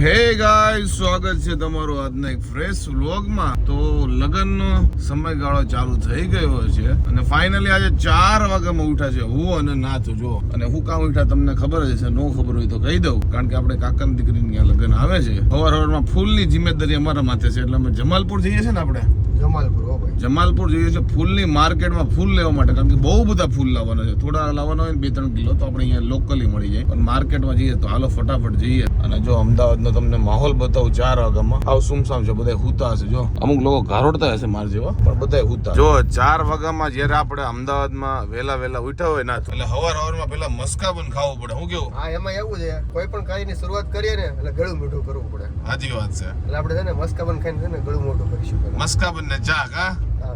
હે ગાઈસ, સ્વાગત છે તમારું આજના એક ફ્રેશ વ્લોગમાં. તો લગ્નનો સમયગાળો ચાલુ થઈ ગયો છે અને ફાઇનલી આજે 4 વાગ્યામાં ઉઠ્યા છે હું અને નાથ. જો અને હું કામ ઉઠ્યા તમને ખબર જ છે, નો ખબર હોય તો કહી દઉં, કારણ કે આપણે કાકાની દીકરીની ત્યાં લગ્ન આવે છે. સવારમાં ફૂલની જિમ્મેદારી અમારા માથે છે, એટલે અમે જમાલપુર જઈએ છીએ ને, આપણે જમાલપુર જઈએ છીએ ફૂલની માર્કેટમાં ફૂલ લેવા માટે, કારણ કે બહુ બધા ફૂલ લાવવાના છે. થોડા લાવવાના હોય 2-3 કિલો તો આપણે અહીંયા લોકલી મળી જાય, પણ માર્કેટમાં જઈએ તો હાલો ફટાફટ જઈએ. અને જો અમદાવાદનો તમને માહોલ બતાવું 4 વાગ્યામાં. આવ સુમસામ છે, બધા હુતા હશે. જો અમુક લોકો ઘારોડતા હશે માર જેવા, પણ બધા હુતા. જો 4 વાગ્યામાં જયારે આપણે અમદાવાદમાં વેલા ઉઠ્યા હોય ના, એટલે હવારમાં પેલા મસ્કાબન ખાવું પડે. હું કેવું? હા, એમાં એવું છે, કોઈ પણ કાર્યની શરૂઆત કરીએ ને એટલે ગળું મોઢું કરવું પડે. સાચી વાત છે. એટલે આપણે છે ને મસ્કાબન ખાઈને છે ને ગળું મોઢું કરીશું. મસ્કાબન ને ચા કા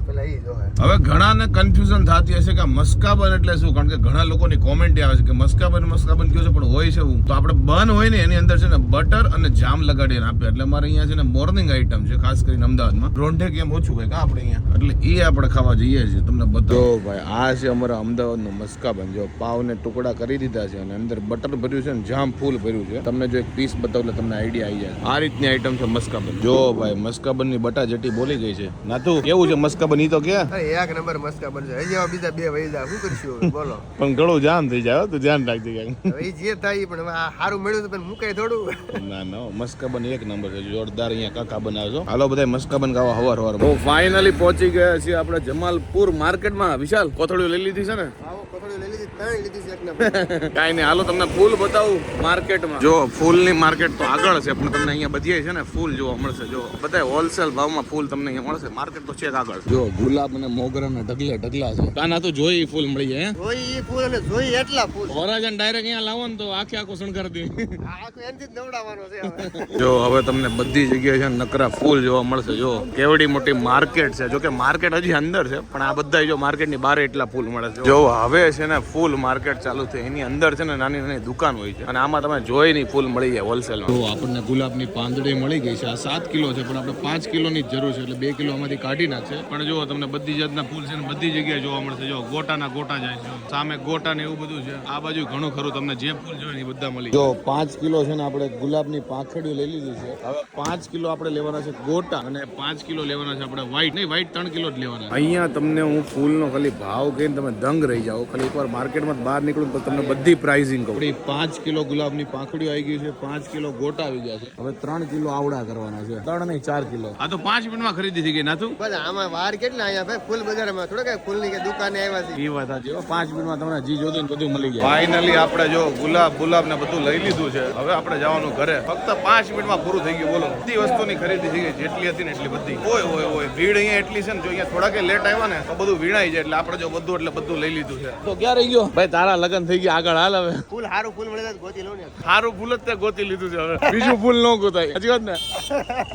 પેલા ઈ જો હવે ઘણાને કન્ફ્યુઝન થતી હશે કે મસ્કાબન એટલે શું, કારણ કે ઘણા લોકોની કોમેન્ટ આવે છે કે મસ્કાબન કયો છે, પણ હોય છે હું તો આપણે બન હોય ને એની અંદર છે ને બટર અને જામ લગાડીને આપે. એટલે અમારે અહીંયા છે ને મોર્નિંગ આઈટમ છે, ખાસ કરીને અમદાવાદમાં રોંઢે કેમ ઓછું હોય કા આપણે અહીંયા, એટલે એ આપણે ખાવા જઈએ છીએ. તમને બતાવો ભાઈ, આ છે અમારા અમદાવાદનું મસ્કાબન. જો પાવને ટુકડા કરી દીધા છે અને અંદર બટર ભર્યું છે ને જામ ફૂલ ભર્યું છે. તમને જો એક પીસ બતાવું એટલે તમને આઈડિયા આવી જાય. આ રીતની આઈટમ છે મસ્કાબન. જો ભાઈ મસ્કાબનની બટા જેટી બોલી ગઈ છે. નાતું કેવું છે મસ્કાબન? ઈ તો કે એક નંબર મસ્કાબન છે. હજી બીજા 2 વૈદા શું કરશું બોલો. પણ ગળું જામ થઈ જાય, તું ધ્યાન રાખજે. એ જે થાય પણ સારું મળ્યું તો પણ મુકાય થોડું. ના મસ્કાબન એક નંબર છે, જોરદાર. અહીંયા કાકા બનાવે છો. હાલો બધા મસ્કાબન ખાવા હવાર. તો ફાઇનલી પહોંચી ગયા છીએ આપણે જમાલપુર માર્કેટમાં. વિશાલ કોથળીઓ લઈ લીધી છે ને? કાઈ નહીં, હાલો તમને ફૂલ બતાવું માર્કેટમાં. જો ફૂલની માર્કેટ તો આગળ છે, પણ તમને અહીંયા બધી છે ને ફૂલ જોવા મળશે. જો બધા હોલસેલ ભાવમાં ફૂલ તમને અહીંયા મળશે. માર્કેટ તો છે આગળ. જો ગુલાબ અને મોગરા ના ઢગલા છે. કાના તો જોઈ ફૂલ મળી જાય. જોઈ ફૂલ અને જોઈ એટલા ફૂલ. વરાજન ડાયરેક્ટ અહીંયા લાવો ને તો આખો શણગાર દે. આખો એનથી જ નવડાવવાનો છે. જો હવે તમને બધી જગ્યાએ છે નકરા ફૂલ જોવા મળશે. જો કેવડી મોટી માર્કેટ છે. જો કે માર્કેટ હજી અંદર છે, પણ આ બધા જો માર્કેટ ની બહાર એટલા ફૂલ મળે છે. જો હવે છે ને ફૂલ માર્કેટ ચાલુ થઈ, એની અંદર છે ને નાની દુકાન હોય છે, અને આમાં તમે જોઈ ની ફૂલ મળી જાય હોલસેલ. તો આપણને ગુલાબની પાંદડી મળી ગઈ છે. આ 7 કિલો છે, પણ આપણે 5 કિલોની જ જરૂર છે, એટલે 2 કિલો આમાંથી કાઢી નાખશે. પણ જો તમને બધી જાતના ફૂલ છે ને બધી જગ્યાએ જોવા મળશે. જો ગોટાના ગોટા જાય છે, સામે ગોટા ને એવું બધું છે. આ બાજુ ઘણું ખરું તમને જે ફૂલ જોઈએ ને બધા મળી. જો 5 કિલો છે ને આપણે ગુલાબની પાંખડીઓ લઈ લીધી છે. હવે 5 કિલો આપણે લેવાના છે ગોટા, અને 5 કિલો લેવાના છે આપણે વ્હાઈટ. નહીં, વ્હાઈટ 3 કિલો જ લેવાના. અહીંયા તમને હું ફૂલનો ખાલી ભાવ કહીને તમે દંગ રહી જાઓ. ખાલી એકવાર માર્કેટમાં બહાર નીકળું તો તમને બધી પ્રાઇસિંગ કહું. 5 કિલો ગુલાબની પાંખડીઓ આવી ગઈ છે, 5 કિલો ગોટા આવી ગયા છે. હવે 3 કિલો આવડા કરવાના છે. 3 નહીં 4 કિલો. આ તો 5 મિનિટમાં ખરીદી થઈ ગઈ નાતું. બસ આમાં વાર કેટલા અહીંયા ભાઈ ફૂલ બજારમાં થોડા કઈ ફૂલની કે દુકાને આવ્યા છે. એ વાત સાચી. 5 મિનિટમાં તમને જી જોતું ને બધું મળી જાય. ફાઇનલી આપણે જો ગુલાબ ને બધું લઈ લીધું છે. હવે આપણે જવાનું ઘરે. ફક્ત 5 મિનિટમાં પૂરું થઈ ગયું. બોલો, બધી વસ્તુની ખરીદી થઈ ગઈ, જેટલી હતી ને એટલી બધી. ઓય ભીડ અહીંયા એટલી છે ને, જો અહીંયા થોડા કે લેટ આવ્યા ને તો બધું વીણાઈ જાય. એટલે આપણે જો બધું લઈ લીધું છે. તો ક્યાં રહી ગયો ભાઈ? તારા લગન થઈ ગયા, આગળ હાલ. હવે ફૂલ સારું ફૂલ મળે તો ગોતી લો ને. સારું ફૂલ જ તે ગોતી લીધું છે. હવે બીજું ફૂલ ન ગોતાય. હજી વાત ને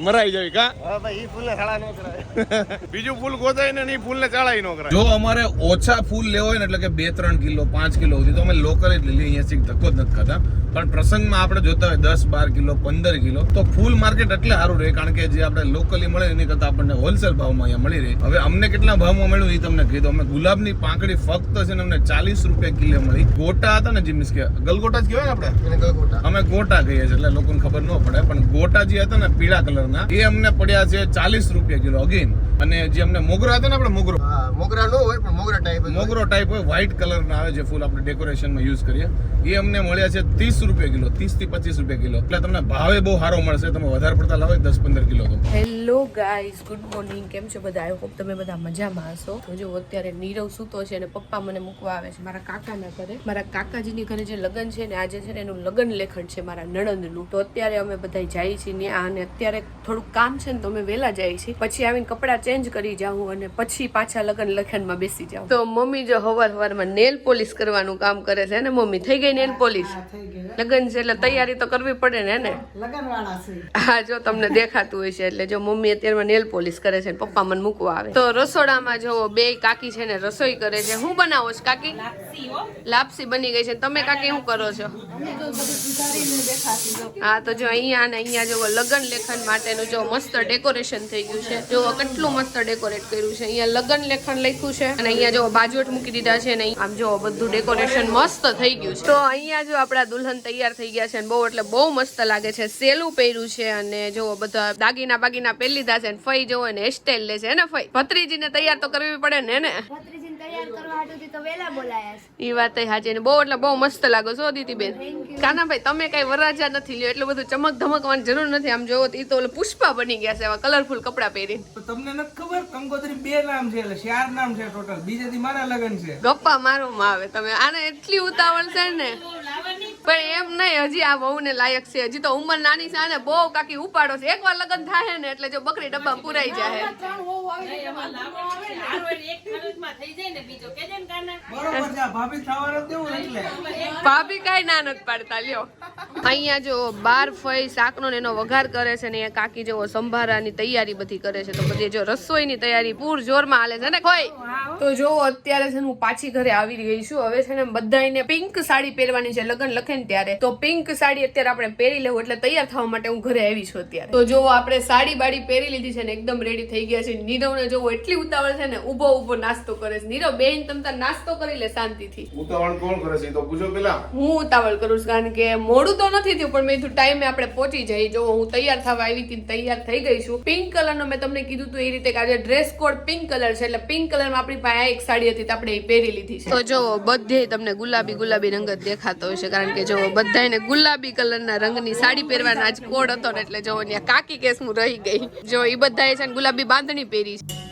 મરાઈ જાય કા? હા ભાઈ, ઈ ફૂલ ને સાળા ન કરાય. બીજું ફૂલ ગોતાય ને ઈ ફૂલ ને ચાળાઈ ન કરાય. જો અમારે ઓછા ફૂલ લેવો હોય ને, એટલે કે 2-3 કિલો 5 કિલો સુધી, તો અમે લોકલ જ લઈ લઈએ. અહીંયા ધક્કો જ નથી ખાતા. પણ પ્રસંગમાં આપણે જોતા હોય 10-12 કિલો 15 કિલો, તો ફૂલ માર્કેટ એટલે સારું રહે, કારણ કે જે આપણે લોકલી મળે એની કરતા આપણને હોલસેલ ભાવમાં અહીંયા મળી રહે. હવે અમને કેટલા ભાવમાં મળ્યું એ તમને કહી દો. અમે ગુલાબની પાંખડી ફક્ત છે ને અમને 40 રૂપિયા કિલો મળી. ગોટા હતા ને જે મીન્સ કે ગલગોટા જ કહેવાય ને આપણે, અમે ગોટા કહીએ છીએ, એટલે લોકોને ખબર ન પડે. પણ ગોટા જે હતા ને પીળા કલરના, એ અમને પડ્યા છે 40 રૂપિયા કિલો અગેન. અને જે અમને મોગરા હતા ને, આપણે મોગરા નો હોય પણ મોગરો ટાઈપ હોય, વ્હાઈટ કલર ના આવે, જે ફૂલ આપણે ડેકોરેશનમાં યુઝ કરીએ, એ અમને મળ્યા છે 30 રૂપિયા કિલો, 30 થી 25 રૂપિયા કિલો. એટલે તમને ભાવે બહુ સારો મળશે. તમે વધારે પડતા લાવો 10-15 કિલો તો. Hello guys, good morning. કેમ છો બધા? આઈ હોપ તમે બધા મજામાં હશો. તો જો અત્યારે નીરવ સૂતો છે અને પપ્પા મને મૂકવા આવે છે મારા કાકાના ઘરે. મારા કાકાજીની ઘરે જે લગ્ન છે ને આજે છે ને, એનું લગ્ન લેખન છે મારા નણંદનું. તો અત્યારે અમે બધા જઈએ છીએ ત્યાં, અને અત્યારે થોડુંક કામ છે ને તો અમે વહેલા જઈએ છીએ. પછી આવીને કપડાં ચેન્જ કરી જાઉં અને પછી પાછા લગ્ન લખનમાં બેસી જાઉં. તો મમ્મી જો હવારમાં નેલ પોલિશ કરવાનું કામ કરે છે ને. મમ્મી થઈ ગઈ નેલ પોલિશ? લગ્ન છે એટલે તૈયારી તો કરવી પડે ને. લગ્ન વાળા છે. હા, જો તમને દેખાતું હોય છે. એટલે જો મમ્મી અત્યારમાં નેલ પોલિશ કરે છે પપ્પા મને મૂકવા આવે તો રસોડામાં જો બે કાકી છે ને રસોઈ કરે છે હું બનાવો છો કાકી લાપસી બની ગઈ છે તમે કાકી શું કરો છો હા તો જો અહીંયા ને અહીંયા જો લગ્ન લેખન માટેનું જો મસ્ત ડેકોરેશન થઈ ગયું છે જો કેટલું મસ્ત ડેકોરેટ કર્યું છે અહીંયા લગ્ન લેખન લખ્યું છે અને અહીંયા જો બાજોટ મૂકી દીધા છે ને આમ જો બધું ડેકોરેશન મસ્ત થઈ ગયું છે તો અહીંયા જો આપણા દુલ્હન તૈયાર થઈ ગયા છે ને બહુ એટલે બહુ મસ્ત લાગે છે સેલું પહેર્યું છે અને જો બધા દાગીના બાગીના પહેરી લીધા છે ને ફઈ જો ને હેરસ્ટાઈલ લે છે ને ફઈ ભત્રીજીને તૈયાર તો કરવી પડે ને ઈ વાત હાચી ને બહુ એટલે બહુ મસ્ત લાગો છો દીતીબેન કાનાભાઈ તમે કઈ વરરાજા નથી લ્યો એટલું બધું ચમક ધમકવાની જરૂર નથી આમ જોવો તો ઈ તો પુષ્પા બની ગયા છે એવા કલરફુલ કપડા પહેરીને તમને નથી ખબર કંકોત્રી 2 નામ છે એટલે 4 નામ છે ટોટલ બીજેથી મારા લગન છે ગપ્પા મારો માં આવે તમે આને એટલી ઉતાવળ છે ને પણ એમ નહીં હજી આ વહુ ને લાયક છે હજી તો ઉંમર નાની છે ને બહુ કાકી ઉપાડો છે એકવાર લગ્ન થાય ને એટલે જો બકરી ડબ્બા પુરાઈ જાય ભાભી કઈ ના નથી પાડતા લ્યો અહીંયા જો બાર ફઈ શાકનો ને એનો વઘાર કરે છે ને અહીંયા કાકી જેવો સંભારાની તૈયારી બધી કરે છે તો બધી જો રસોઈની તૈયારી પૂર જોરમાં હાલે છે ને કોઈ તો જો અત્યારે છે હું પાછી ઘરે આવી ગઈ છું હવે છે ને બધાને પિંક સાડી પહેરવાની છે લગ્ન લખે ને ત્યારે તો પિંક સાડી અત્યારે આપણે પહેરી લેવું એટલે તૈયાર થવા માટે હું ઘરે આવી છું અત્યારે તો જો આપણે સાડી બાડી પહેરી લીધી છે ને એકદમ રેડી થઈ ગયા છે નીરવને જોવો એટલી ઉતાવળ છે ને ઉભો ઉભો નાસ્તો કરે છે નીરવ બેન તમ તાર નાસ્તો કરી લે શાંતિથી ઉતાવળ કોણ કરે છે તો પૂછો પેલા હું ઉતાવળ કરું છું કારણ કે મોડું તો નથી થયું પણ મેં કીધું ટાઈમે આપણે પહોંચી જઈએ જો હું તૈયાર થવા આવી હતી તૈયાર થઈ ગઈ છું પિંક કલરનો મેં તમને કીધું હતું એ રીતે કે આજે ડ્રેસ કોડ પિંક કલર છે એટલે પિંક કલરમાં આપણી પાસે એક સાડી હતી તો આપણે એ પહેરી લીધી છે તો જો બધે તમને ગુલાબી ગુલાબી રંગ જ દેખાતો હશે કારણ કે જો બધાને ગુલાબી કલરના રંગની સાડી પહેરવાનો આજ કોડ હતો ને એટલે જો ત્યાં કાકી કેસ હું રહી ગઈ જો એ બધાએ છે ને ગુલાબી બાંધણી પહેરી છે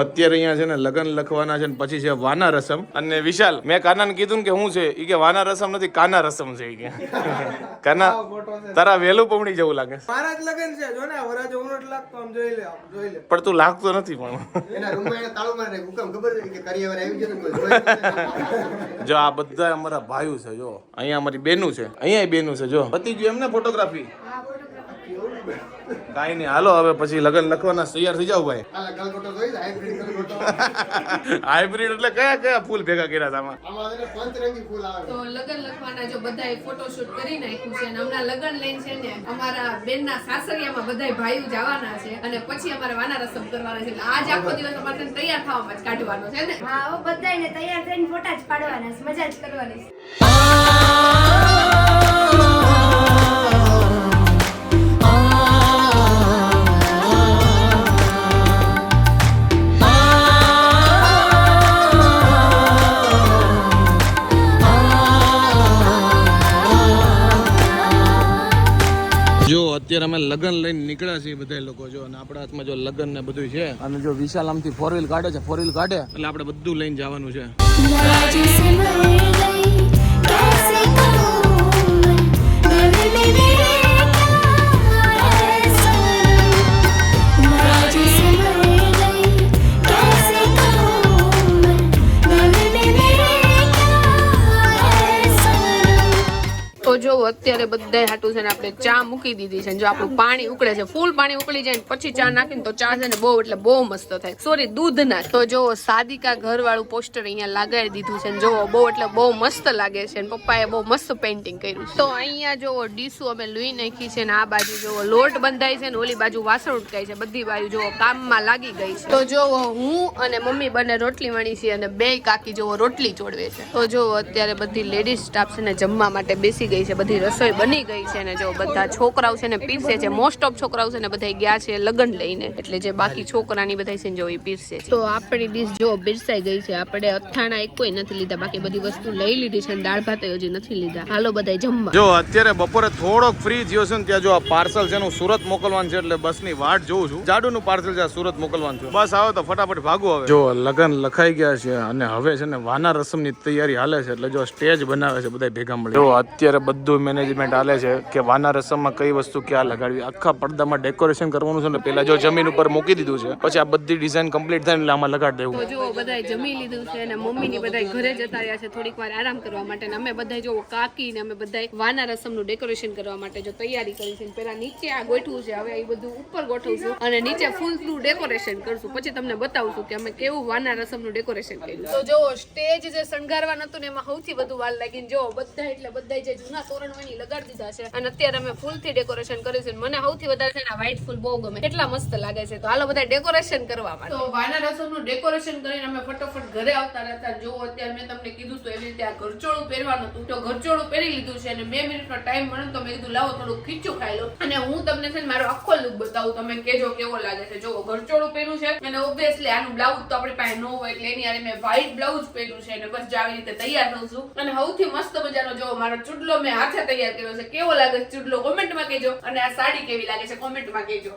અત્યારે અહીંયા છે ને લગ્ન લખવાના છે ને પછી છે વાના રસમ અને વિશાલ મેં કાનાને કીધું ને કે હું છે ઈ કે વાના રસમ નથી કાના રસમ છે ઈ કે કાના તારા વેલું પમણી જેવું લાગે મારા જ લગન છે જો ને વરાજો હું નથી લાગતો આમ જોઈ લે પણ તું લાગતો નથી પણ એના રૂમમાં એને તાળું મારે હુકમ ખબર છે કે કરિયાવર આવી ગયો જો આ બધા અમારા ભાઈઓ છે જો અહીંયા અમારી બેનું છે અહીંયા બેનું છે જો પતી ગયું એમને ફોટોગ્રાફી કાઈ નહીં હાલો હવે પછી લગન લખવાના તૈયાર થઈ જાવ ભાઈ આ ગલગોટો જોઈ હાઇબ્રિડ ગલગોટો હાઇબ્રિડ એટલે કયા કયા ફૂલ ભેગા કર્યા હતા આમાં એને પંચરંગી ફૂલ આવે તો લગન લખવાના જો બધાએ ફોટોશૂટ કરી નાખ્યું છે અને હમણાં લગન લઈને છે ને અમારા બેનના સાસરિયામાં બધાય ભાઈઓ જવાના છે અને પછી અમારે વાના રસમ કરવાના છે એટલે આજ આખો દિવસ અમારે તૈયાર થવામાં જ કાઢવાનો છે ને હા હવે બધાયને તૈયાર થઈને ફોટા જ પાડવાના છે મજા જ કરવાની છે જો અત્યારે અમે લગન લઈને નીકળ્યા છીએ બધા લોકો જો અને આપણા હાથમાં જો લગન ને બધું છે અને જો વિશાલ આમથી 4 વ્હીલ કાઢે છે 4 વ્હીલ કાઢે એટલે આપણે બધું લઈને જવાનું છે તો જો અત્યારે બધા હાટું છે ને આપણે ચા મૂકી દીધી છે. જો આપણું પાણી ઉકળે છે, ફૂલ પાણી ઉકળી જાય પછી ચા નાખીને તો ચા છે ને બહુ એટલે બહુ મસ્ત થાય. સોરી, દૂધ ના. તો જો સાદિકા ઘર વાળું પોસ્ટર અહીંયા લગાડી દીધું છે. જો બહુ એટલે બહુ મસ્ત લાગે છે. પપ્પાએ બહુ મસ્ત પેઇન્ટિંગ કર્યું છે. તો અહીંયા જો ડીશું અમે લઈ નાખી છે ને આ બાજુ જો લોટ બંધાય છે ને ઓલી બાજુ વાસણ ઉટકાય છે. બધી બાજુ જો કામમાં લાગી ગઈ છે. તો જો હું અને મમ્મી બંને રોટલી વણી છે અને બે કાકી જો રોટલી ચોડવે છે. તો જો અત્યારે બધી લેડીઝ સ્ટાફ છે ને જમવા માટે બેસી ગઈ છે. બધી રસોઈ બની ગઈ છે ને જો બધા છોકરાઓ છે ને પીરસે છે. મોસ્ટ ઓફ છોકરાઓ છે ને બધા ગયા છે લગન લઈને, એટલે જે બાકી છોકરાની બધા છે ને જો એ પીરસે છે. તો આપણી ડીશ જો પીરસાઈ ગઈ છે. આપણે અથાણા એક કોઈ નથી લીધા, બાકી બધી વસ્તુ લઈ લીધી છે. દાળ ભાત હજી નથી લીધા. હાલો બધા જમવા. જો અત્યારે બપોરે થોડોક ફ્રી થયો છે ને ત્યાં જો આ પાર્સલ છે એનું સુરત મોકલવાનું છે, એટલે બસની વાટ જોઉં છું. જાડુનું પાર્સલ છે સુરત મોકલવાનું છે. બસ આવે તો ફટાફટ ભાગો. હવે જો લગન લખાઈ ગયા છે અને હવે છે ને વાના રસમની તૈયારી હાલે છે, એટલે જો સ્ટેજ બનાવે છે બધા ભેગા મળી. જો અત્યારે બધું મેનેજમેન્ટ હાલે છે કે વાના રસમમાં કઈ વસ્તુ ક્યાં લગાડવી. આખા પડદામાં ડેકોરેશન કરવાનું છે ને પેલા જો જમીન ઉપર મૂકી દીધું છે, પછી આ બધી ડિઝાઇન કમ્પ્લીટ થાય એટલે આમાં લગાડી દેવું. તો જો બધાય જમી લીધું છે અને મમ્મીની બધાય ઘરે જતા રહ્યા છે થોડીક વાર આરામ કરવા માટે. અને અમે બધાય જો કાકી ને અમે બધાય વાના રસમનું ડેકોરેશન કરવા માટે જો તૈયારી કરી છે. પેલા નીચે આ ગોઠવું છે, હવે એ બધું ઉપર ગોઠવશું અને નીચે ફૂલનું ડેકોરેશન કરશું. પછી તમને બતાવશું કે અમે કેવું વાના રસમનું ડેકોરેશન કર્યું. તો જો સ્ટેજ જે શણગારવાનું હતું ને એમાં સૌથી વધુ વાર લાગી. જો બધા એટલે બધા જે જૂના તોરણ હોય ને લગાડી દીધા છે અને અત્યારે અમે ફૂલથી ડેકોરેશન કર્યું છે. મને સૌથી વધારે છે ને આ વ્હાઈટ ફૂલ બહુ ગમે, કેટલા મસ્ત લાગે છે. તો હાલો બધા ડેકોરેશન કરવા માટે. તો વાના રસમનું ડેકોરેશન કરીને અમે ફટાફટ ઘરે આવતા રહેતા. જો અત્યારે મેં તમને કીધું તો એવી રીતે આ ઘરચોળું પહેરવાનું હતું, તો ઘરચોળું પહેરી લીધું છે અને 2 મિનિટનો ટાઈમ મળે તો મેં કીધું લાવો થોડું ખીચું ખાઈ લો અને હું તમને છે ને મારો આખો લુક બતાવું, તમે કેજો કેવો લાગે છે. જો ઘરચોળું પહેર્યું છે અને ઓબ્વિયસલી આનું બ્લાઉઝ તો આપણી પાસે ન હોય એટલે એની આરે મેં વ્હાઈટ બ્લાઉઝ પહેર્યું છે અને બસ આવી રીતે તૈયાર થઉં છું. અને સૌથી મસ્ત મજાનો જો મારો ચૂડલો મેં હાથે તૈયાર કર્યો છે. કેવો લાગે છે ચૂડલો કોમેન્ટમાં કહેજો અને આ સાડી કેવી લાગે છે કોમેન્ટમાં કહેજો.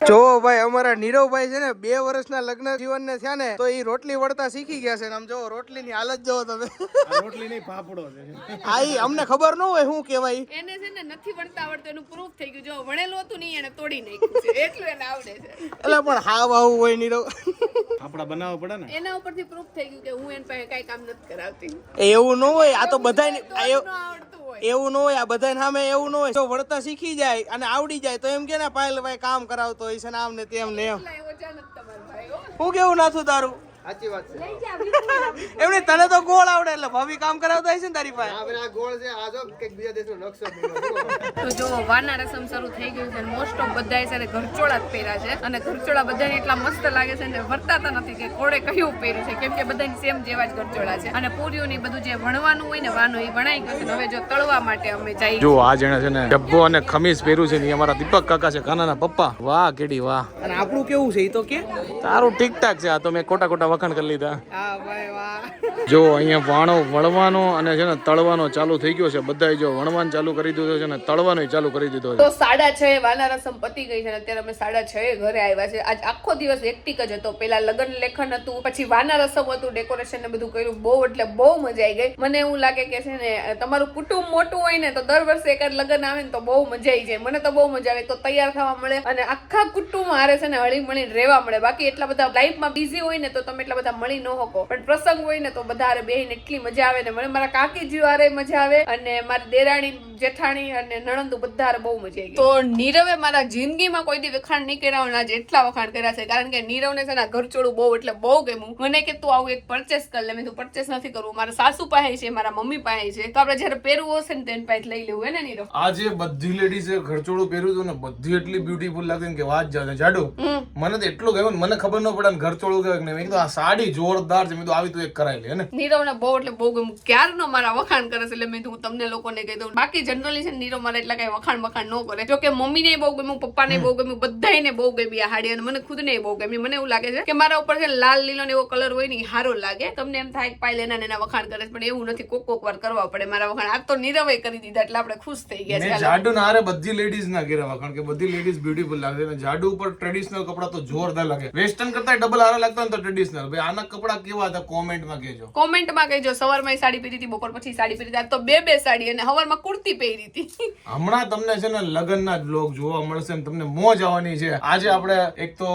જો ભાઈ અમારા નીરવભાઈ છે ને 2 વર્ષના લગ્ન જીવન ને થયા ને તો એ રોટલી વળતા શીખી ગયા છે. આમ જો રોટલી ની હાલત જો તમે. રોટલી નહીં પાપડો છે. આઈ અમને ખબર ન હોય શું કહેવાય. એને છે ને નથી વળતા આવડતું, એનું પ્રૂફ થઈ ગયું. જો વણેલું હતું નહીં એને તોડી નાખ્યું છે એટલું એને આવડે છે. એટલે પણ હાવ આવું હોય નીરવ. આપડા બનાવવા પડે ને. એના ઉપરથી પ્રૂફ થઈ ગયું કે હું એન પાસે કઈ કામ નથી કરાવતી. એવું ન હોય, આ તો બધાય એવું ન હોય. આ બધા સામે એવું ન હોય. જો વળતા શીખી જાય અને આવડી જાય તો એમ કે ને પાયલ ભાઈ કામ કરાવતો હોય છે ને આમ ને તેમ ને એમ. હું કેવું નાથું તારું? સાચી વાત છે. એમને તને તો ગોળ આવડે એટલે ભાભી કામ કરાવતા હશે ને તારી પાસે. આ ગોળ છે, આ જો કે બીજા દેશનો નકશો બન્યો. તો જો વાના રસમ શરૂ થઈ ગયું છે. મોસ્ટ ઓફ બધાય છે ને ઘરચોળા જ પહેર્યા છે અને ઘરચોળા બધાને એટલા મસ્ત લાગે છે ને વર્તાતા નથી કે કોડે કયું પહેર્યું છે, કેમ કે બધાની સેમ જેવા જ ઘરચોળા છે. અને પૂરીઓની બધું જે વણવાનું હોય ને વાનું એ વણાઈ ગયું છે. હવે જો તળવા માટે અમે જઈએ. જો આ જણે છે ને જબ્બો અને ખમીસ પહેર્યું છે ને એ અમારા દીપક કાકા છે, કાનાના પપ્પા. વાહ કેડી વાહ. અને આપણું કેવું છે એ તો કે તારું ઠીક ઠાક છે. આ તો મેં ખોટા ખોટા વખાણ કરી લીધા. હા ભાઈ વાહ. જો અહીંયા વાણો વણવાનો અને છે ને તળવાનો ચાલુ થઈ ગયો છે. બધાય જો વણવાનું ચાલુ કરી દીધો છે ને તળવાનું ચાલુ કરી દીધો છે. તો 6:30 વાના રસમ પતી ગઈ છે અને અત્યારે અમે 6:30 ઘરે આવ્યા છે. આજ આખો દિવસ હેક્ટિક જ હતો. પેલા લગ્ન લેખન હતું, પછી વાના રસમ હતું, ડેકોરેશન ને બધું કર્યું. બહુ એટલે બહુ મજા આવી ગઈ. મને એવું લાગે કે છે ને તમારું કુટુંબ મોટું હોય ને તો દર વર્ષે એકાદ લગ્ન આવે ને તો બહુ મજા આવી જાય. મને તો બહુ મજા આવે. તો તૈયાર થવા મળે અને આખા કુટુંબ હારે છે ને હળી મળીને રહેવા મળે. બાકી એટલા બધા લાઈફમાં બિઝી હોય ને તો તમે એટલા બધા મળી ન શકો, પણ પ્રસંગ હોય ને તો બધા હારે બેહીને એટલી મજા આવે ને. મને મારા કાકીજી હારે મજા આવે અને મારી દેરાણી જેઠાણી અને નણંદુ બધા હારે બહુ મજા આવી. તો નીરવે મારા જિંદગીમાં કોઈ દી વખાણ નહીં કર્યા હોય, આજે એટલા વખાણ કર્યા છે. કારણ કે નીરવને છે ને ઘરચોળું બહુ એટલે બહુ ગમ્યું. મને કે તું આવું એક પરચેસ કર લે. મેં તું પરચેસ નથી કરવું, મારા સાસુ પાસે છે, મારા મમ્મી પાસે છે, તો આપણે જયારે પહેરવું હશે ને તેની પાસે લઈ લેવું હે ને નીરવ. આજે બધી લેડીઝે ઘરચોળું પહેર્યું હતું ને બધી એટલી બ્યુટીફુલ લાગતી કે વાત જાડુ. મને તો એટલું ગમ્યું, મને ખબર ન પડે ઘરચોળું કહેવાય કે નહીં. મેં કીધું આ સાડી જોરદાર છે, મેં તો આવી તું એક કરાવી લે ને. નીરવને બહુ એટલે બહુ ગમ્યું. ક્યારનો મારા વખાણ કરે છે એટલે મેં હું તમને લોકોને કહી દઉં. બાકી જનરલી છે નીરવ મારે એટલા કઈ વખાણ ન કરે. જો કે મમ્મીને બહુ ગમ્યું, પપ્પાને બહુ ગમ્યું, બધાને બહુ ગમી આ હાડી અને મને ખુદને બહુ ગમી. મને એવું લાગે છે કે મારા ઉપર છે લાલ લીલો ને એવો કલર હોય ને સારો લાગે. તમને એમ થાય પાયલ એના વખાણ કરે છે, પણ એવું નથી. કોક વાર કરવા પડે મારા વખાણ. આ તો નીરવે કરી દીધા એટલે આપણે ખુશ થઈ ગયા છે. જાડુ ના હારે બધી લેડીઝ ના કર્યા વખાણ કે બધી લેડીઝ બ્યુટીફુલ લાગે છે. જાડુ ઉપર ટ્રેડિશનલ કપડા તો જોરદાર લાગે. વેસ્ટર્ન કરતા ડબલ હારા લાગતા ને તો ટ્રેડિશનલ. ભાઈ આના કપડા કેવા હતા કોમેન્ટમાં કહેજો. કોમેન્ટમાં કહેજો. સવારમાં સાડી પહેરી હતી, બપોર પછી સાડી પહેરી હતી, તો બે સાડી અને હવારમાં કુર્તી પહેરી હતી. હમણાં તમને છે ને લગનના જ બ્લોગ જોવા મળશે ને તમને મોજ આવવાની છે. આજે આપણે એક તો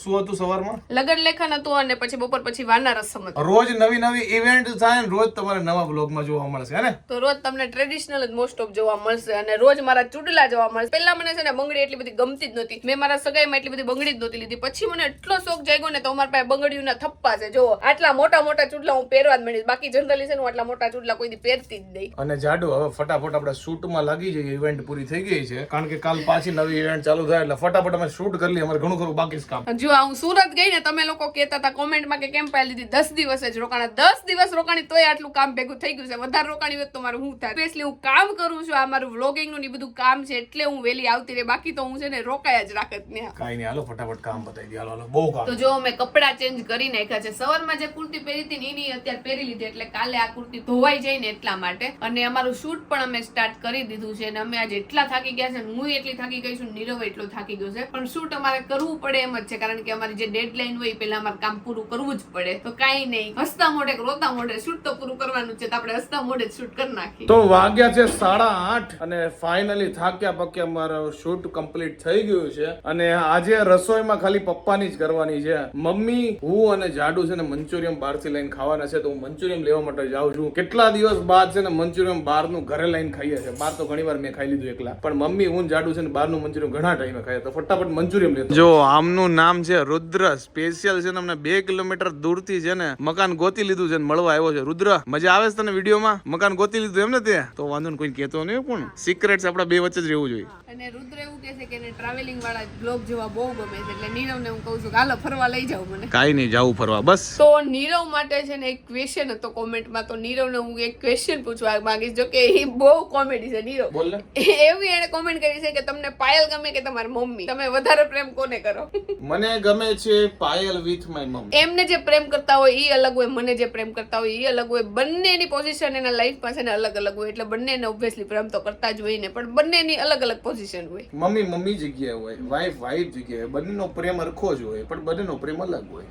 શું હતું સવારમાં લગન લેખન હતું અને પછી બપોર પછી વાના રસમ હતી. રોજ નવી નવી ઇવેન્ટ થાય ને રોજ તમારે નવા બ્લોગમાં જોવા મળશે ને. તો રોજ તમને ટ્રેડિશનલ જ મોસ્ટ ઓફ જોવા મળશે અને રોજ મારા ચૂડલા જોવા મળશે. પહેલા મને છે ને બંગડી એટલી બધી ગમતી જ નહોતી. મેં મારા સગાઈમાં એટલી બધી બંગડી જ નહોતી લીધી. પછી મને એટલો શોખ જાગ્યો ને તો મારા પાસે બંગડીઓના થપ્પા છે. જો આટલા મોટા મોટા ચૂડલા હું પહેરવા જ મળી. બાકી જનરલી છે ને હું આટલા મોટા ચૂડલા કોઈ દી પહેરતી જ નહીં. અને જાડુ હવે ફટાફટ આપણે શૂટમાં લાગી જઈએ. ઇવેન્ટ પૂરી થઈ ગઈ છે કારણ કે કાલ પાછી નવી ઇવેન્ટ ચાલુ થાય એટલે ફટાફટ અમે શૂટ કરી લઈએ. અમારે ઘણું ખરું બાકી છે કામ. જો હું સુરત ગઈ ને તમે લોકો કહેતા હતા કોમેન્ટમાં કે કેમ પાઈ લીધી, 10 દિવસ જ રોકાણા. 10 દિવસ રોકાણી તોય આટલું કામ ભેગું થઈ ગયું છે. વધારે રોકાણી હોત તો મારું શું થાય. સ્પેશિયલી હું કામ કરું છું, આ મારું વ્લોગિંગ નું બધું કામ છે એટલે હું વેલી આવતી રહે. બાકી તો હું છે ને રોકાયા જ રાખત ને. કાઈ નહીં, હાલો ફટાફટ કામ બતાવી દે. હાલો બહુ કામ. તો જો મેં કપડા ચેન્જ કરી નાખ્યા છે. સવારમાં જે કુર્તી પહેરી હતી ને એની અત્યારે પહેરી લીધી એટલે કાલે આ કુર્તી ધોવાઈ જાય ને એટલા માટે. અને અમારું શૂટ પણ અમે સ્ટાર્ટ કરી દીધું છે અને અમે આજે એટલા થાકી ગયા છે. હું એટલી થાકી ગઈ છું, નીરવ એટલો થાકી ગયો છે. પણ શૂટ અમારે કરવું પડે એમ જ છે કારણ કે અમારી જે ડેડલાઈન હોય પેલા અમારે કામ પૂરું કરવું જ પડે. તો કાઈ નહીં, હસતા મોઢે રોતા મોઢે શૂટ તો પૂરું કરવાનું છે. તો આપણે હસતા મોઢે જ શૂટ કરી નાખીએ. તો વાગ્યા છે 8:30 અને ફાઇનલી થાક્યા પક્યા મારું શૂટ કમ્પ્લીટ થઈ ગયું છે. અને આજે રસોઈમાં ખાલી પપ્પાની જ કરવાની છે. મમ્મી, હું અને જાડુ છે ને મંચુરિયમ બહારથી લઈને ખાવાના છે તો હું મંચુરિયમ લેવા માટે જાઉં છું. કેટલા દિવસ બાદ છે ને મંચુરિયમ બહારનું ઘરે લઈને ખાઈએ છે. બહાર તો ઘણી વાર મેં ખાઈ લીધું એકલા, પણ મમ્મી હું જાડુ છે ને બહારનું મંચુરિયમ ઘણા ટાઈમે ખાય તો ફટાફટ મંચુરિયમ લેતો. જો આમનું નામ છે રુદ્ર. સ્પેશિયલ છે ને અમને 2 કિલોમીટર દૂરથી છે ને મકાન ગોતી લીધું છે ને મળવા આવ્યો છે. રુદ્ર, મજા આવે છે તને વિડીયોમાં? મકાન ગોતી લીધું એમ ને તે? તો વાંધો ને કોઈ કહેતો નહીં, પણ સિક્રેટ્સ આપણા બે વચ્ચે જ રહેવું જોઈએ. અને રુદ્ર એવું કહે છે કે એને ટ્રાવેલિંગ વાળા બ્લોગ જોવા બહુ ગમે છે એટલે નીરવને હું કહું છું કે હાલો ફરવા લઈ જાવ મને. કાઈ નહીં, જાવું ફરવા બસ. તો નીરવ માટે છે ને એક ક્વેશ્ચન હતો કોમેન્ટમાં. તો નીરવને હું એક ક્વેશ્ચન પૂછવા માંગીશ. જો કે એ બહુ કોમેડી છે. નીરવ બોલ ને. એવી એને કોમેન્ટ કરી છે કે તમને પાયલ ગમે કે તમારી મમ્મી? તમે વધારે પ્રેમ કોને કરો? મને ગમે છે પાયલ વિથ માય મમ. એમને જે પ્રેમ કરતા હોય એ અલગ હોય, મને જે પ્રેમ કરતા હોય એ અલગ હોય. બંનેની પોઝિશન એના લાઈફમાં છે ને અલગ અલગ હોય એટલે બંનેને ઓબ્વિયસલી પ્રેમ તો કરતા જ હોય ને, પણ બંનેની અલગ અલગ પોઝિશન હોય. મમ્મી મમ્મી જગ્યાએ હોય, વાઈફ વાઈફ જગ્યાએ. બંનેનો પ્રેમ સરખો જ હોય પણ બંનેનો પ્રેમ અલગ હોય.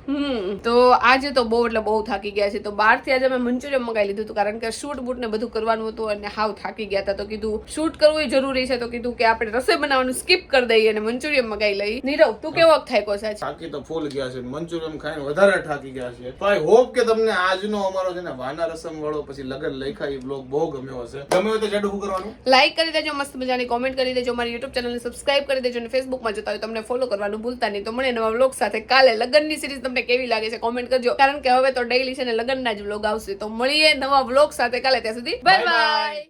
તો આજે તો બહુ એટલે બહુ થાકી ગયા છે. તો બહારથી આજે અમે મંચુરિયમ મંગાવી લીધું હતું કારણ કે શૂટ બૂટ ને બધું કરવાનું હતું અને હાવ થાકી ગયા હતા. તો કીધું શૂટ કરવું જરૂરી છે તો કીધું કે આપણે રસોઈ બનાવવાનું સ્કીપ કરી દઈએ અને મંચુરિયમ મંગાવી લઈએ. નીરવ, તું કેવો થાક્યો છે? થાકી તો ફૂલ ગયા છે, મંચુરિયમ ખાઈને વધારે થાકી ગયા છે. તો આઈ હોપ કે તમને આજનો અમારો છે ને વાના રસમ વાળો પછી લગન લેખા એ બ્લોગ બહુ ગમ્યો હશે. ગમ્યો હોય તો જાડુ શું કરવાનું? લાઈક કરી દેજો, મસ્ત મજાની કોમેન્ટ કરી દેજો, મારી યુટ્યુબ ચેનલને સબસ્ક્રાઇબ કરી દેજો અને ફેસબુકમાં જોતા હોય તમને ફોલો કરવાનું ભૂલતા નહીં. તો મળે નવા વ્લોગ સાથે કાલે. લગનની સિરીઝ તમને કેવી લાગે છે કોમેન્ટ કરજો કારણ કે હવે તો ડેઈલી છે ને લગનના જ વ્લોગ આવશે. તો મળીએ નવા વ્લોગ સાથે કાલે. ત્યાં સુધી બાય બાય.